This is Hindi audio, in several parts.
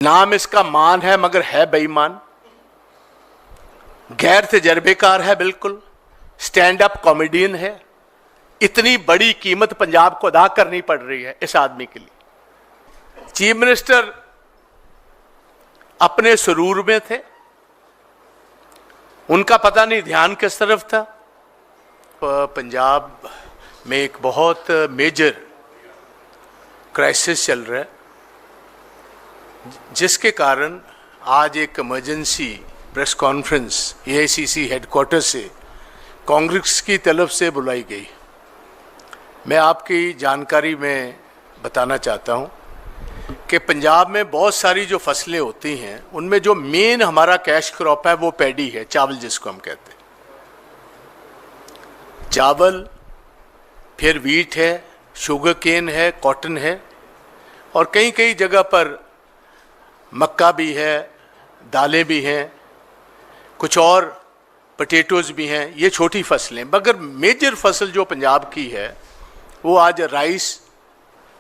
नाम इसका मान है मगर है बेईमान, गैर तजर्बेकार है, बिल्कुल स्टैंड अप कॉमेडियन है। इतनी बड़ी कीमत पंजाब को अदा करनी पड़ रही है इस आदमी के लिए। चीफ मिनिस्टर अपने सुरूर में थे, उनका पता नहीं ध्यान किस तरफ था। पंजाब में एक बहुत मेजर क्राइसिस चल रहा है, जिसके कारण आज एक emergency press conference AICC headquarter से कांग्रेस की तरफ से बुलाई गई। मैं आपकी जानकारी में बताना चाहता हूं कि पंजाब में बहुत सारी जो फसलें होती हैं उनमें जो मेन हमारा कैश क्रॉप है वो पैडी है, चावल जिसको हम कहते हैं। चावल, फिर वीट है, शुगर केन है, कॉटन है, और कई कई जगह पर मक्का भी है, दालें भी हैं, कुछ और पोटैटोज भी हैं। ये छोटी फसलें, मगर मेजर फसल जो पंजाब की है वो आज राइस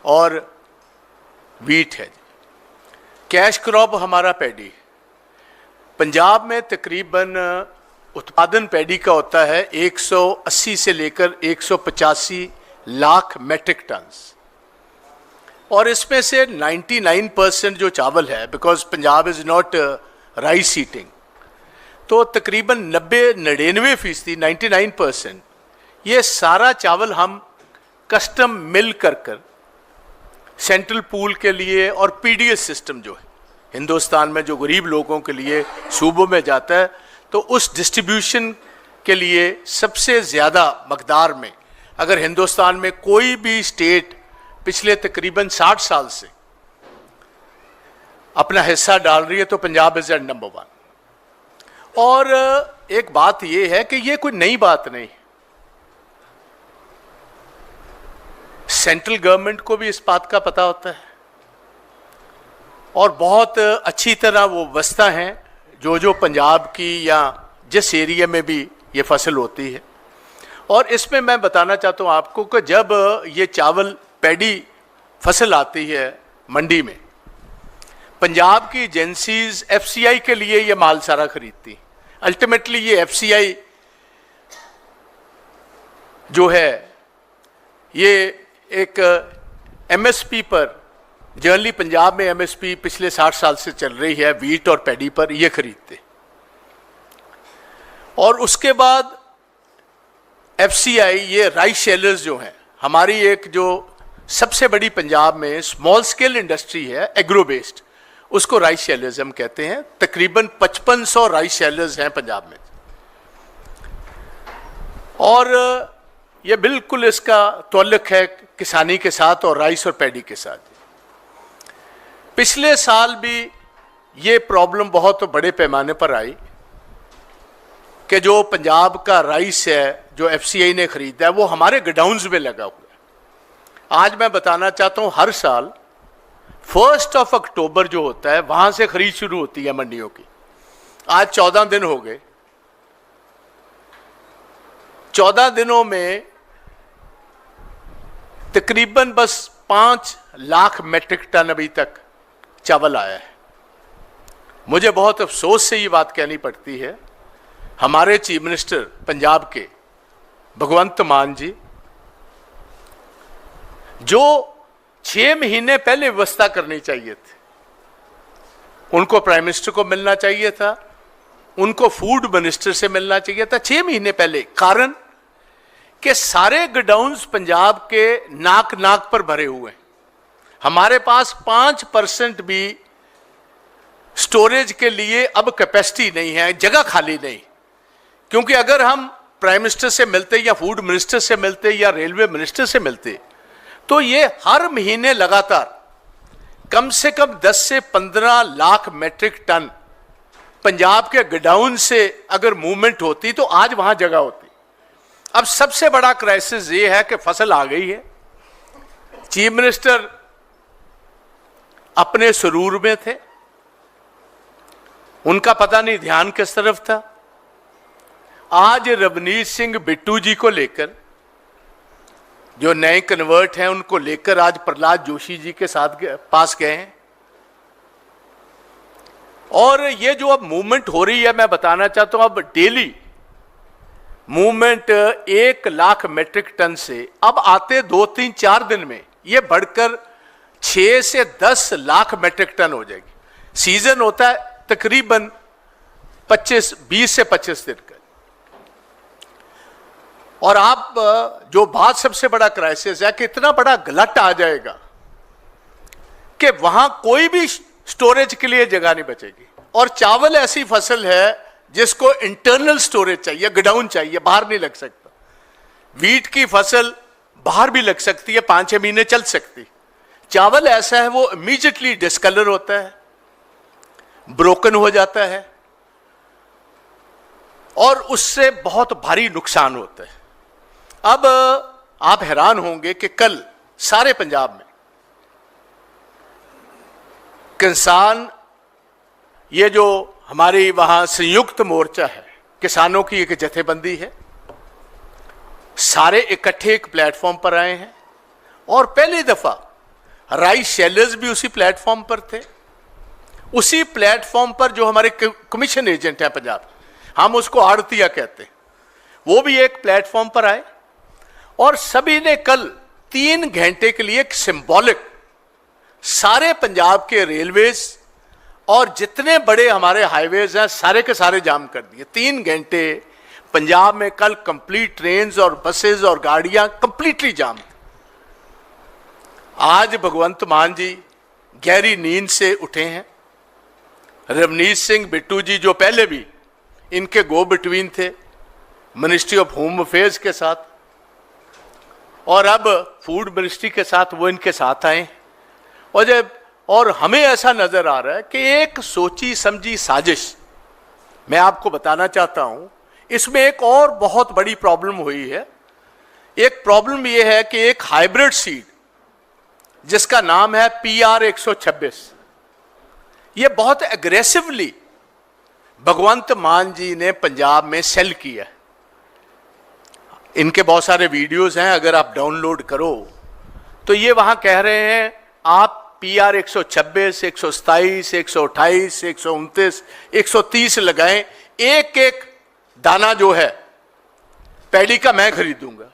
और वीट है। कैश क्रॉप हमारा पैडी। पंजाब में तकरीबन उत्पादन पैडी का होता है 180 से लेकर 185 लाख मेट्रिक टन्स, और इसमें से 99% जो चावल है, because Punjab is not rice eating, तो तकरीबन 90-99% 99% ये सारा चावल हम कस्टम मिल कर सेंट्रल पूल के लिए और पीडीएस सिस्टम जो है हिंदुस्तान में जो गरीब लोगों के लिए सूबों में जाता है, तो उस डिस्ट्रीब्यूशन के लिए सबसे ज़्यादा मकदार में अगर हिंदुस्तान में कोई भी स्टेट पिछले तकरीबन 60 साल से अपना हिस्सा डाल रही है तो पंजाब इज एट नंबर 1। और एक बात यह है कि ये कोई नई बात नहीं, सेंट्रल गवर्नमेंट को भी इस बात का पता होता है और बहुत अच्छी तरह वो वस्ता हैं जो पंजाब की या जिस एरिया में भी ये फसल होती है। और इसमें मैं बताना चाहता हूँ आपको कि जब ये चावल पैडी फसल आती है मंडी में, पंजाब की एजेंसीज एफसीआई के लिए ये माल सारा खरीदती। अल्टीमेटली ये एफसीआई जो है ये एक एमएसपी पर, जनरली पंजाब में एमएसपी पिछले 60 साल से चल रही है वीट और पैडी पर, ये खरीदते। और उसके बाद एफसीआई ये राइस शेलर्स जो हैं, हमारी एक जो सबसे बड़ी पंजाब में स्मॉल स्केल इंडस्ट्री है एग्रो बेस्ड, उसको राइस शेलर्स हम कहते हैं। तकरीबन 5500 राइस शेलर्स हैं पंजाब में, और ये बिल्कुल इसका ताल्लुक है किसानी के साथ और राइस और पैडी के साथ। पिछले साल भी ये प्रॉब्लम बहुत बड़े पैमाने पर आई कि जो पंजाब का राइस है जो एफसीआई ने खरीदा है वो हमारे गोडाउन्स में लगा हुआ है। आज मैं बताना चाहता हूँ, हर साल 1 अक्टूबर जो होता है वहां से खरीद शुरू होती है मंडियों की। आज 14 दिन हो गए, 14 दिनों में तकरीबन बस 5 लाख मेट्रिक टन अभी तक चावल आया है। मुझे बहुत अफसोस से ये बात कहनी पड़ती है, हमारे चीफ मिनिस्टर पंजाब के भगवंत मान जी, जो 6 महीने पहले व्यवस्था करनी चाहिए थी, उनको प्राइम मिनिस्टर को मिलना चाहिए था, उनको फूड मिनिस्टर से मिलना चाहिए था 6 महीने पहले। कारण कि सारे गोडाउन्स पंजाब के नाक नाक पर भरे हुए हैं। हमारे पास 5% भी स्टोरेज के लिए अब कैपेसिटी नहीं है, जगह खाली नहीं। क्योंकि अगर हम प्राइम मिनिस्टर से मिलते या फूड मिनिस्टर से मिलते या रेलवे मिनिस्टर से मिलते, तो ये हर महीने लगातार कम से कम 10 से 15 लाख मेट्रिक टन पंजाब के गोडाउन से अगर मूवमेंट होती तो आज वहां जगह होती। अब सबसे बड़ा क्राइसिस ये है कि फसल आ गई है, चीफ मिनिस्टर अपने सुरूर में थे, उनका पता नहीं ध्यान किस तरफ था। आज रवनीत सिंह बिट्टू जी को लेकर, जो नए कन्वर्ट हैं, उनको लेकर आज प्रहलाद जोशी जी के साथ पास गए हैं। और ये जो अब मूवमेंट हो रही है, मैं बताना चाहता हूं, अब daily movement 1 lakh metric ton से अब आते 2-3-4 दिन में ये बढ़कर 6 से 10 लाख मेट्रिक टन हो जाएगी। सीजन होता है तकरीबन 20 से 25 दिन का। और आप जो बात सबसे बड़ा क्राइसिस है कि इतना बड़ा गलट आ जाएगा कि वहां कोई भी स्टोरेज के लिए जगह नहीं बचेगी। और चावल ऐसी फसल है जिसको इंटरनल स्टोरेज चाहिए, गोडाउन चाहिए, बाहर नहीं लग सकता। वीट की फसल बाहर भी लग सकती है, 5-6 महीने चल सकती। चावल ऐसा है वो इमीडिएटली डिस्कलर होता है, ब्रोकन हो जाता है और उससे बहुत भारी नुकसान होता है। अब आप हैरान होंगे कि कल सारे पंजाब में किसान, ये जो हमारी वहां संयुक्त मोर्चा है, किसानों की एक जथेबंदी है, सारे इकट्ठे एक प्लेटफॉर्म पर आए हैं। और पहली दफा राइस शेलर्स भी उसी प्लेटफॉर्म पर थे। उसी प्लेटफॉर्म पर जो हमारे कमीशन एजेंट हैं पंजाब, हम उसको आड़तिया कहते हैं, वो भी एक प्लेटफॉर्म पर आए और सभी ने कल 3 घंटे के लिए एक सिंबॉलिक सारे पंजाब के रेलवेज और जितने बड़े हमारे हाईवेज हैं सारे के सारे जाम कर दिए। 3 घंटे पंजाब में कल कंप्लीट ट्रेन्स और बसेस और गाड़ियां कंप्लीटली जाम थी। आज भगवंत मान जी गहरी नींद से उठे हैं। रवनीत सिंह बिट्टू जी जो पहले भी इनके गो बिटवीन थे मिनिस्ट्री ऑफ होम अफेयर्स के साथ और अब फूड मिनिस्ट्री के साथ, वो इनके साथ आए। और हमें ऐसा नजर आ रहा है कि एक सोची समझी साजिश, मैं आपको बताना चाहता हूं, इसमें एक और बहुत बड़ी प्रॉब्लम हुई है। एक प्रॉब्लम यह है कि एक हाइब्रिड सीड जिसका नाम है PR 126, यह बहुत एग्रेसिवली भगवंत मान जी ने पंजाब में सेल किया। इनके बहुत सारे वीडियोस हैं, अगर आप डाउनलोड करो तो ये वहां कह रहे हैं आप PR 126, 127, 128, 129, 130 लगाएं, एक एक दाना जो है पैडी का मैं खरीदूंगा।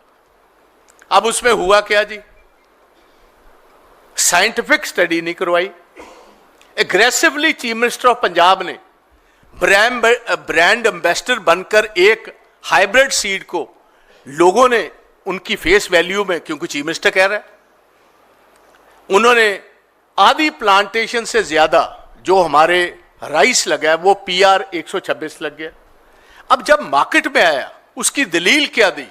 अब उसमें हुआ क्या जी? साइंटिफिक स्टडी नहीं करवाई। Aggressively chief minister of Punjab ने ब्रांड एम्बेसडर बनकर एक हाइब्रिड सीड को, लोगों ने उनकी फेस वैल्यू में, क्योंकि चीफ मिनिस्टर कह रहा है, उन्होंने आधी प्लांटेशन से ज्यादा जो हमारे राइस लगा है वो PR 126 लग गया। अब जब मार्केट में आया उसकी दलील क्या दी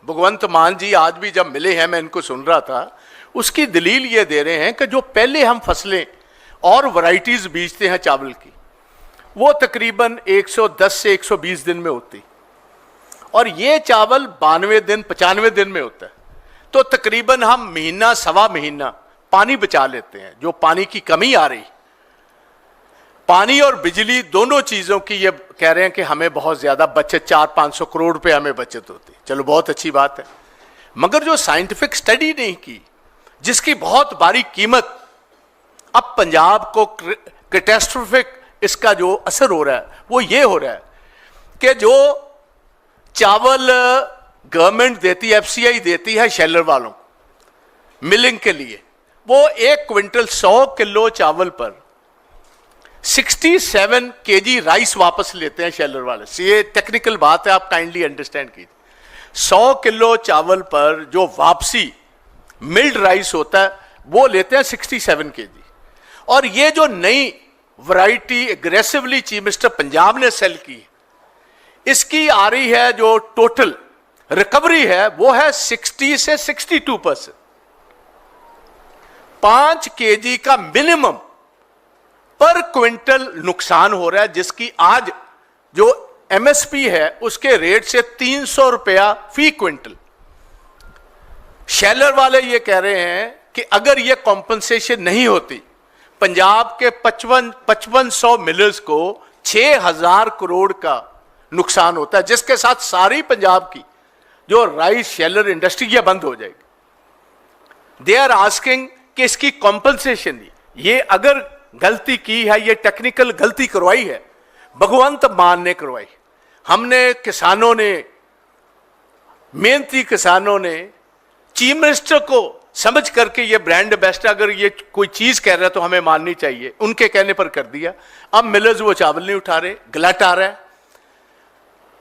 भगवंत मान जी? आज भी जब मिले हैं मैं इनको सुन रहा था, उसकी दलील ये दे रहे हैं कि जो पहले हम फसलें और वैरायटीज बीजते हैं चावल की, वो तकरीबन 110 से 120 दिन में होती और ये चावल 92 दिन 95 दिन में होता है। तो तकरीबन हम महीना सवा महीना पानी बचा लेते हैं। जो पानी की कमी आ रही, पानी और बिजली दोनों चीजों की ये कह रहे हैं कि हमें बहुत ज्यादा बचत, 400-500 करोड़ रुपए हमें बचत होती। चलो बहुत अच्छी बात है, मगर जो साइंटिफिक स्टडी नहीं की, जिसकी बहुत भारी कीमत अब पंजाब को कैटास्ट्रोफिक इसका जो असर हो रहा है वो ये हो रहा है कि जो चावल गवर्नमेंट देती है, FCI देती है शेलर वालों को मिलिंग के लिए, वो 1 क्विंटल 100 किलो चावल पर 67 kg राइस वापस लेते हैं शेलर वाले से। ये टेक्निकल बात है, आप काइंडली अंडरस्टैंड कीजिए। 100 किलो चावल पर जो वापसी मिल्ड राइस होता है वो लेते हैं 67 kg। और ये जो नई variety aggressively chief minister Punjab ने सेल की, इसकी आ रही है जो टोटल रिकवरी है वो है 60 से 62%। 5 kg का मिनिमम पर क्विंटल नुकसान हो रहा है, जिसकी आज जो MSP है उसके रेट से 300 रुपया फी क्विंटल। शेलर वाले ये कह रहे हैं कि अगर ये कॉम्पनसेशन नहीं होती, पंजाब के 5500 मिलर्स को 6000 करोड़ का नुकसान होता है, जिसके साथ सारी पंजाब की जो राइस शेलर इंडस्ट्री ये बंद हो जाएगी। दे आर आस्किंग कि इसकी कॉम्पनसेशन दी। ये अगर गलती की है, ये टेक्निकल गलती करवाई है, भगवंत मान ने करवाई। हमने किसानों ने, मेहनती किसानों ने चीफ मिनिस्टर को समझ करके ये ब्रांड एम्बेसडर अगर ये कोई चीज कह रहा है तो हमें माननी चाहिए, उनके कहने पर कर दिया। अब मिलर्स वो चावल नहीं उठा रहे, गलत आ रहा है।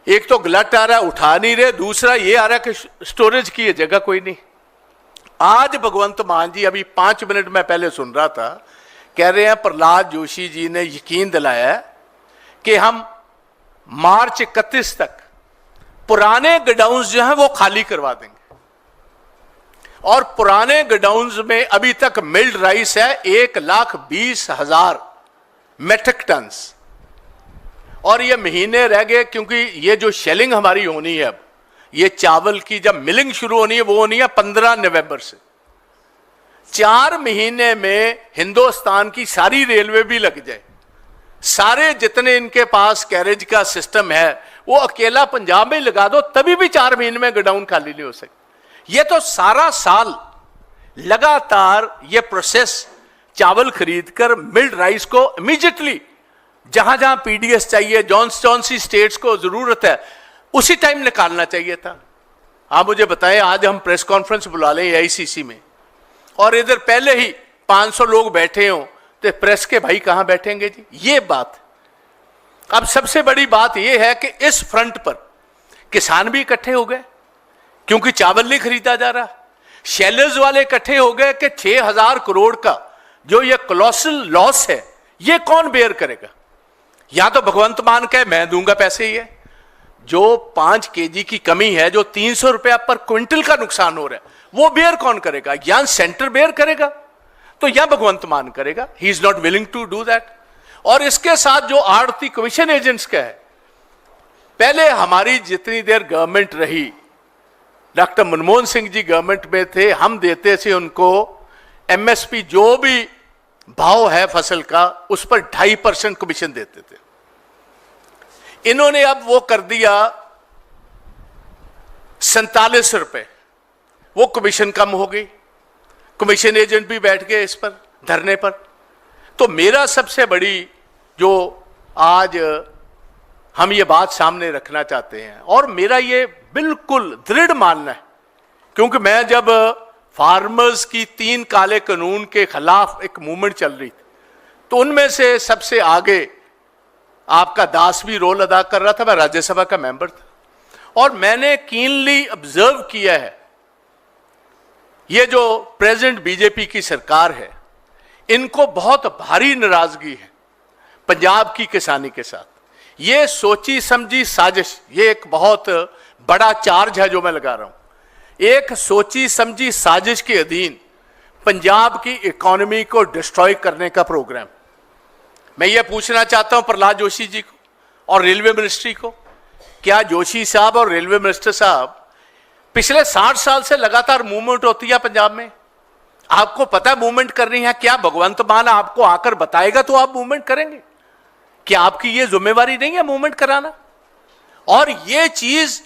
एक तो गलत आ रहा है, उठा नहीं रहे, दूसरा ये आ रहा है कि स्टोरेज की ये जगह कोई नहीं। आज भगवंत मान जी, अभी 5 मिनट में पहले सुन रहा था, कह रहे हैं प्रहलाद जोशी जी ने यकीन दिलाया कि हम मार्च 31 तक पुराने गोडाउन्स जो हैं वो खाली करवा देंगे। और पुराने गोडाउन्स में अभी तक मिल्ड राइस है 1,20,000 मेट्रिक टन, और ये महीने रह गए, क्योंकि ये जो शेलिंग हमारी होनी है, अब ये चावल की जब मिलिंग शुरू होनी है वो होनी है 15 नवंबर से। 4 महीने में हिंदुस्तान की सारी रेलवे भी लग जाए, सारे जितने इनके पास कैरेज का सिस्टम है वो अकेला पंजाब में लगा दो, तभी भी 4 महीने में गोडाउन खाली नहीं हो सकते। ये तो सारा साल लगातार ये प्रोसेस चावल खरीदकर मिल्ड राइस को इमीडिएटली जहां जहां पीडीएस चाहिए, जौन सी स्टेट्स को जरूरत है उसी टाइम निकालना चाहिए था। आप मुझे बताएं, आज हम प्रेस कॉन्फ्रेंस बुला लें एआईसीसी में और इधर पहले ही 500 लोग बैठे हों, तो प्रेस के भाई कहां बैठेंगे जी? ये बात। अब सबसे बड़ी बात यह है कि इस फ्रंट पर किसान भी इकट्ठे हो गए, क्योंकि चावल नहीं खरीदा जा रहा। शेलर्स वाले इकट्ठे हो गए कि 6,000 करोड़ का जो ये कोलोसल लॉस है ये कौन बेयर करेगा? या तो भगवंत मान के मैं दूंगा पैसे, ही है जो 5 केजी की कमी है, जो 300 रुपया पर क्विंटल का नुकसान हो रहा है, वो बेयर कौन करेगा? या सेंटर बेयर करेगा तो या भगवंत मान करेगा। He is not willing to do that. और इसके साथ जो आड़ती कमीशन एजेंट्स का है, पहले हमारी जितनी देर गवर्नमेंट रही, डॉक्टर मनमोहन सिंह जी गवर्नमेंट में थे, हम देते थे उनको एमएसपी जो भी भाव है फसल का उस पर 2.5% कमीशन देते थे। इन्होंने अब वो कर दिया 47 रुपए, वो कमीशन कम हो गई, कमीशन एजेंट भी बैठ गए इस पर धरने पर। तो मेरा सबसे बड़ी जो आज हम ये बात सामने रखना चाहते हैं, और मेरा ये बिल्कुल दृढ़ मानना है, क्योंकि मैं जब फार्मर्स की 3 काले कानून के खिलाफ एक मूवमेंट चल रही थी, तो उनमें से सबसे आगे आपका दास भी रोल अदा कर रहा था, मैं राज्यसभा का मेंबर था, और मैंने कीनली ऑब्जर्व किया है ये जो प्रेजेंट बीजेपी की सरकार है, इनको बहुत भारी नाराजगी है पंजाब की किसानी के साथ। ये सोची समझी साजिश, ये एक बहुत बड़ा चार्ज है जो मैं लगा रहा हूं। एक सोची समझी साजिश के अधीन पंजाब की इकोनॉमी को डिस्ट्रॉय करने का प्रोग्राम। मैं ये पूछना चाहता हूं प्रहलाद जोशी जी को और रेलवे मिनिस्ट्री को, क्या जोशी साहब और रेलवे मिनिस्टर साहब, पिछले 60 साल से लगातार मूवमेंट होती है पंजाब में, आपको पता है मूवमेंट करनी है, क्या भगवंत मान आपको आकर बताएगा तो आप मूवमेंट करेंगे? क्या आपकी ये जिम्मेवारी नहीं है मूवमेंट कराना? और ये चीज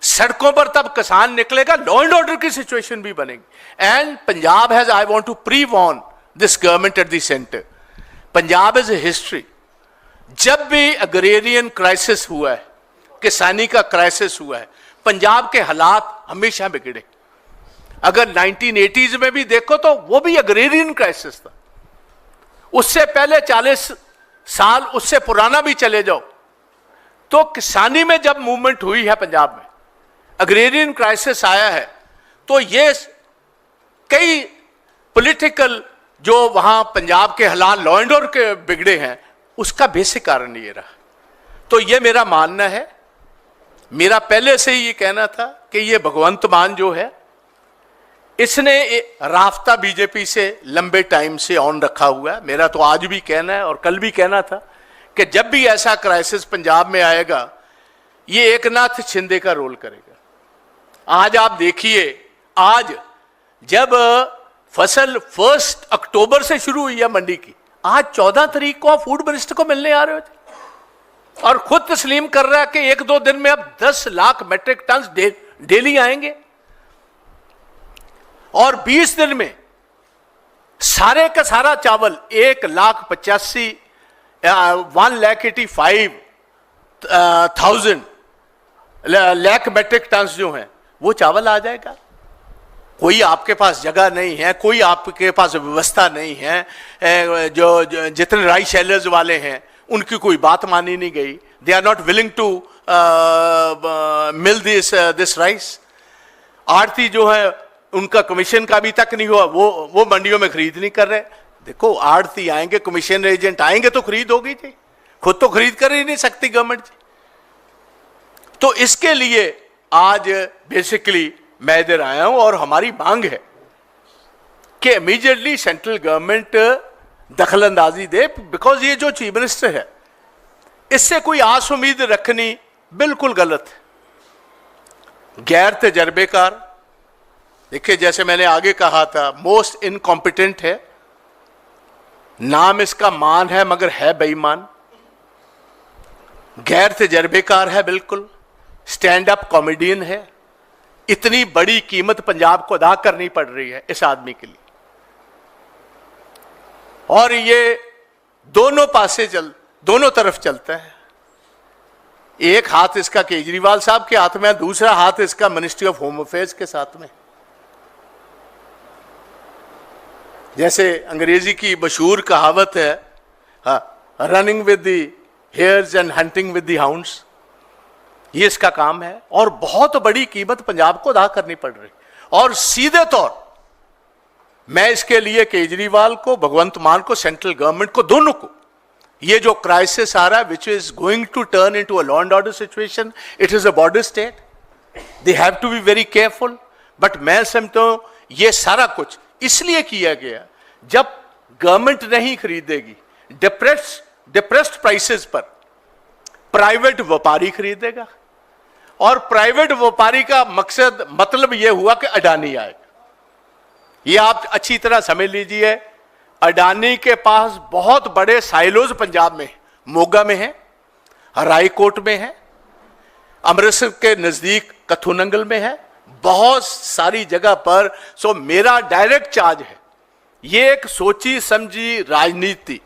सड़कों पर तब किसान निकलेगा, लॉ एंड ऑर्डर की सिचुएशन भी बनेगी। And Punjab has, I want to pre warn this government at the centre, Punjab is a history. जब भी अग्रेरियन क्राइसिस हुआ है, किसानी का क्राइसिस हुआ है, पंजाब के हालात हमेशा बिगड़े। अगर 1980s में भी देखो तो वो भी अग्रेरियन क्राइसिस था, उससे पहले 40 साल उससे पुराना भी चले जाओ तो किसानी में जब मूवमेंट हुई है पंजाब में, अग्रेरियन क्राइसिस आया है, तो ये कई पॉलिटिकल जो वहां पंजाब के हालात लॉ एंड ऑर्डर के बिगड़े हैं, उसका बेसिक कारण ये रहा। तो ये मेरा मानना है, मेरा पहले से ही ये कहना था कि ये भगवंत मान जो है, इसने राफ्ता बीजेपी से लंबे टाइम से ऑन रखा हुआ है। मेरा तो आज भी कहना है और कल भी कहना था कि जब भी ऐसा क्राइसिस पंजाब में आएगा, ये एकनाथ शिंदे का रोल करेगा। आज आप देखिए, आज जब फसल 1 अक्टूबर से शुरू हुई है मंडी की, आज 14 तारीख को आप फूड मिनिस्टर को मिलने आ रहे हो और खुद तस्लीम कर रहा है कि 1-2 दिन में अब 10 लाख मेट्रिक टन डेली आएंगे और 20 दिन में सारे का सारा चावल 1,85,000 लाख मेट्रिक टन जो है वो चावल आ जाएगा। कोई आपके पास जगह नहीं है, कोई आपके पास व्यवस्था नहीं है, जो जितने राइस सेलर्स वाले हैं उनकी कोई बात मानी नहीं गई। They are not willing to mill this rice. आड़ती जो है उनका कमीशन का अभी तक नहीं हुआ, वो मंडियों में खरीद नहीं कर रहे। देखो आड़ती आएंगे, कमीशन एजेंट आएंगे तो खरीद होगी जी, खुद तो खरीद कर ही नहीं सकती गवर्नमेंट जी। तो इसके लिए आज बेसिकली मैं इधर आया हूं और हमारी मांग है कि इमीडिएटली सेंट्रल गवर्नमेंट दखल अंदाजी दे, बिकॉज ये जो चीफ मिनिस्टर है इससे कोई आस उम्मीद रखनी बिल्कुल गलत है, गैर तजर्बेकार। देखिए जैसे मैंने आगे कहा था, मोस्ट इनकॉम्पिटेंट है, नाम इसका मान है मगर है बेईमान, गैर तजर्बेकार है बिल्कुल, स्टैंड अप कॉमेडियन है। इतनी बड़ी कीमत पंजाब को अदा करनी पड़ रही है इस आदमी के लिए, और ये दोनों तरफ चलता है। एक हाथ इसका केजरीवाल साहब के हाथ में, दूसरा हाथ इसका मिनिस्ट्री ऑफ होम अफेयर्स के साथ में। जैसे अंग्रेजी की मशहूर कहावत है, running with the hairs and hunting with the hounds, ये इसका काम है। और बहुत बड़ी कीमत पंजाब को अदा करनी पड़ रही, और सीधे तौर मैं इसके लिए केजरीवाल को, भगवंत मान को, सेंट्रल गवर्नमेंट को, दोनों को, ये जो क्राइसिस आ रहा है which is going to turn into a law and order situation, it is a border state, they have to be very careful. But मैं समझता हूं ये सारा कुछ इसलिए किया गया, जब गवर्नमेंट नहीं खरीदेगी, डिप्रेस्ड प्राइसेस पर प्राइवेट व्यापारी खरीदेगा, और प्राइवेट व्यापारी का मतलब यह हुआ कि अडानी आएगा। ये आप अच्छी तरह समझ लीजिए, अडानी के पास बहुत बड़े साइलोज पंजाब में, मोगा में है, रायकोट में है, अमृतसर के नजदीक कथुनंगल में है, बहुत सारी जगह पर। सो मेरा डायरेक्ट चार्ज है, ये एक सोची समझी राजनीति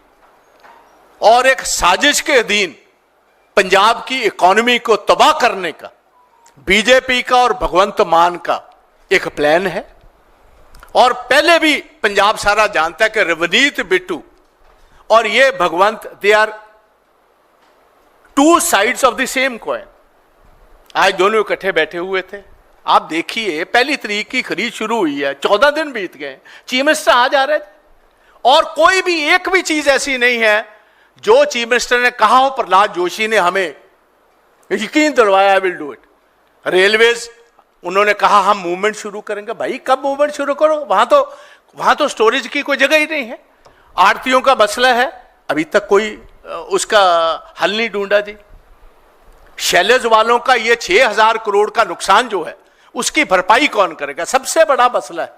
और एक साजिश के अधीन पंजाब की इकोनॉमी को तबाह करने का बीजेपी का और भगवंत मान का एक प्लान है। और पहले भी पंजाब सारा जानता है कि रवनीत बिट्टू और ये Bhagwant, they are two sides of the same coin. आज दोनों इकट्ठे बैठे हुए थे। आप देखिए 1 तारीख की खरीद शुरू हुई है, 14 दिन बीत गए, चीफ मिनिस्टर आज आ रहे थे, और कोई भी एक भी चीज ऐसी नहीं है जो चीफ मिनिस्टर ने कहा हो, प्रहलाद जोशी ने हमें यकीन दिलवाया, I will do it. Railways उन्होंने कहा हम मूवमेंट शुरू करेंगे। भाई कब मूवमेंट शुरू करो, वहां तो स्टोरेज की कोई जगह ही नहीं है। आड़तियों का मसला है, अभी तक कोई उसका हल नहीं ढूंढा जी। शैलेज वालों का ये 6,000 करोड़ का नुकसान जो है उसकी भरपाई कौन करेगा, सबसे बड़ा मसला है।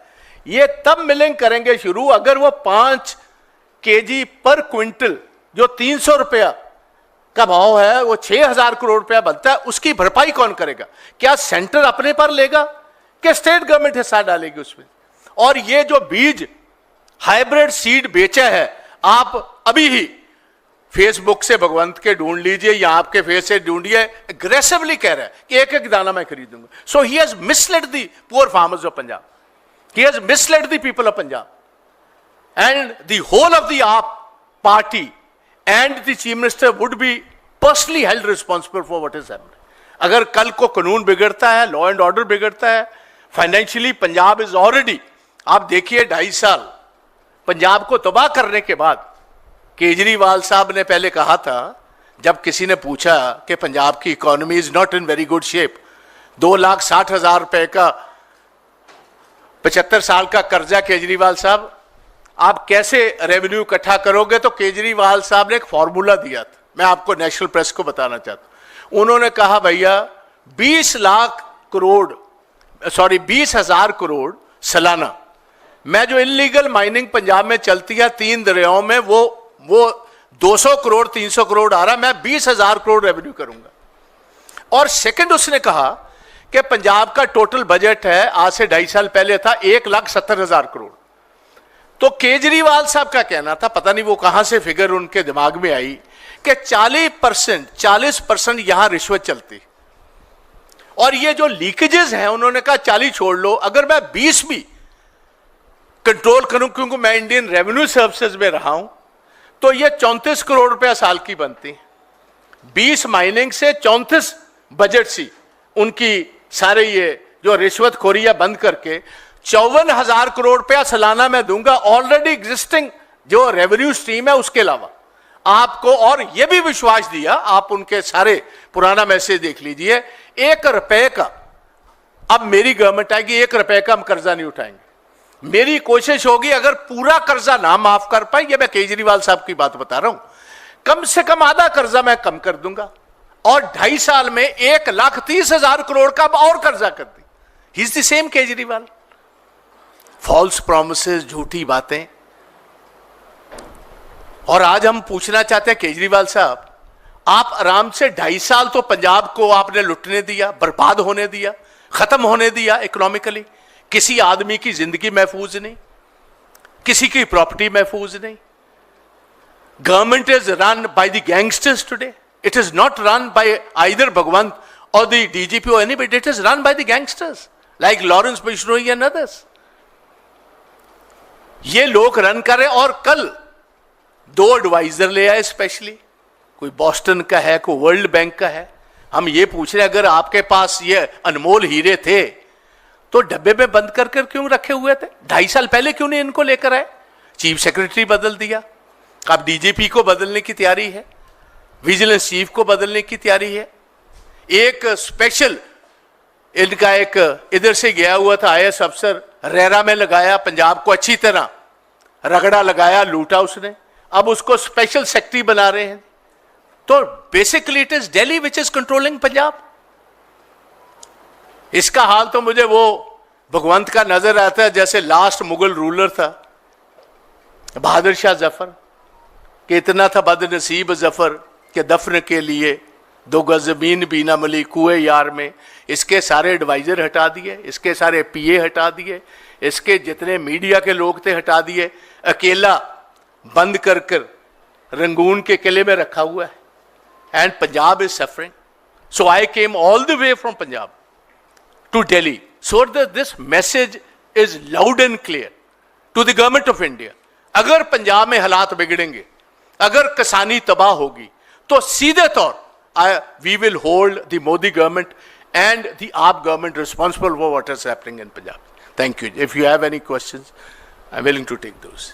ये तब मिलिंग करेंगे शुरू अगर वो 5 kg पर क्विंटल जो 300 रुपया का भाव है वो 6,000 करोड़ रुपया बनता है, उसकी भरपाई कौन करेगा? क्या सेंटर अपने पर लेगा कि स्टेट गवर्नमेंट हिस्सा डालेगी उसमें? और ये जो बीज हाइब्रिड सीड बेचा है, आप अभी ही फेसबुक से भगवंत के ढूंढ लीजिए या आपके फेस से ढूंढिए, एग्रेसिवली कह रहा है कि एक एक दाना मैं खरीदूंगा। So he has misled the poor farmers of Punjab, he has misled the people of Punjab, and the whole of the AAP party and the chief minister would be personally held responsible for what is happening. अगर कल को कानून बिगड़ता है, लॉ एंड ऑर्डर बिगड़ता है, फाइनेंशियली पंजाब इज ऑलरेडी, आप देखिए 2.5 साल पंजाब को तबाह करने के बाद केजरीवाल साहब ने पहले कहा था, जब किसी ने पूछा कि पंजाब की economy is not in very good shape, 2,60,000 रुपए का 75 साल का कर्जा, केजरीवाल साहब आप कैसे रेवेन्यू इकट्ठा करोगे? तो केजरीवाल साहब ने एक फॉर्मूला दिया था, मैं आपको नेशनल प्रेस को बताना चाहता हूं। उन्होंने कहा भैया 20,000 करोड़ सालाना, मैं जो इलीगल माइनिंग पंजाब में चलती है 3 दरियाओं में, वो 200 करोड़ 300 करोड़ आ रहा, मैं 20,000 करोड़ रेवेन्यू करूंगा। और सेकंड उसने कहा कि पंजाब का टोटल बजट है, आज से 2.5 साल पहले था 1,70,000 करोड़, तो केजरीवाल साहब का कहना था, पता नहीं वो कहां से फिगर उनके दिमाग में आई, कि 40% यहां रिश्वत चलती। और ये जो लीकेजेस हैं, उन्होंने कहा 40 छोड़ लो, अगर मैं 20 भी कंट्रोल करूं, क्योंकि मैं इंडियन रेवेन्यू सर्विसेज में रहा हूं, तो ये 34 करोड़ रुपया साल की बनती। 20 माइनिंग से 34 बजट सी उनकी सारे ये जो रिश्वतखोरी है बंद करके 54,000 करोड़ रुपया सालाना मैं दूंगा ऑलरेडी एग्जिस्टिंग जो रेवेन्यू स्ट्रीम है उसके अलावा आपको। और यह भी विश्वास दिया, आप उनके सारे पुराना मैसेज देख लीजिए, 1 रुपए का, अब मेरी गवर्नमेंट आएगी, 1 रुपए का हम कर्जा नहीं उठाएंगे। मेरी कोशिश होगी अगर पूरा कर्जा ना माफ कर पाए, ये मैं केजरीवाल साहब की बात बता रहा हूं, कम से कम आधा कर्जा मैं कम कर दूंगा। और 2.5 साल में 1,30,000 करोड़ का और कर्जा कर दी। He is the same Kejriwal. False promises, झूठी बातें। और आज हम पूछना चाहते हैं केजरीवाल साहब, आप आराम से 2.5 साल तो पंजाब को आपने लुटने दिया, बर्बाद होने दिया, खत्म होने दिया इकोनॉमिकली। किसी आदमी की जिंदगी महफूज नहीं, किसी की प्रॉपर्टी महफूज नहीं। Government is run by the gangsters today. It is not run by either Bhagwant और द डीजीपी और anybody. It is run by the gangsters like Lawrence Bishnoi and others. ये लोग रन कर रहे। और कल 2 एडवाइजर ले आए स्पेशली, कोई बॉस्टन का है, कोई वर्ल्ड बैंक का है। हम ये पूछ रहे हैं अगर आपके पास ये अनमोल हीरे थे तो डब्बे में बंद कर कर क्यों रखे हुए थे? 2.5 साल पहले क्यों नहीं इनको लेकर आए? चीफ सेक्रेटरी बदल दिया, अब डीजीपी को बदलने की तैयारी है, विजिलेंस चीफ को बदलने की तैयारी है। एक स्पेशल इनका एक इधर से गया हुआ था आईएएस अफसर, रेरा में लगाया, पंजाब को अच्छी तरह रगड़ा लगाया, लूटा उसने, अब उसको स्पेशल सेक्रेटरी बना रहे हैं। तो basically it is Delhi which is controlling Punjab. इसका हाल तो मुझे वो भगवंत का नजर आता है जैसे लास्ट मुगल रूलर था बहादुर शाह जफर, कि इतना था बदनसीब जफर के दफन के लिए 2 गज जमीन भी ना मिली कुएं यार में। इसके सारे एडवाइजर हटा दिए, इसके सारे पीए हटा दिए, इसके जितने मीडिया के लोग थे हटा दिए, अकेला बंद कर कर रंगून के किले में रखा हुआ है। And Punjab is suffering. So I came all the way from Punjab to Delhi so that this message is loud and clear to the government of India। अगर पंजाब में हालात बिगड़ेंगे, अगर किसानी तबाह होगी, तो सीधे तौर we will hold the Modi government and the AAP government responsible for what is happening in Punjab। Thank you। If you have any questions, I'm willing to take those।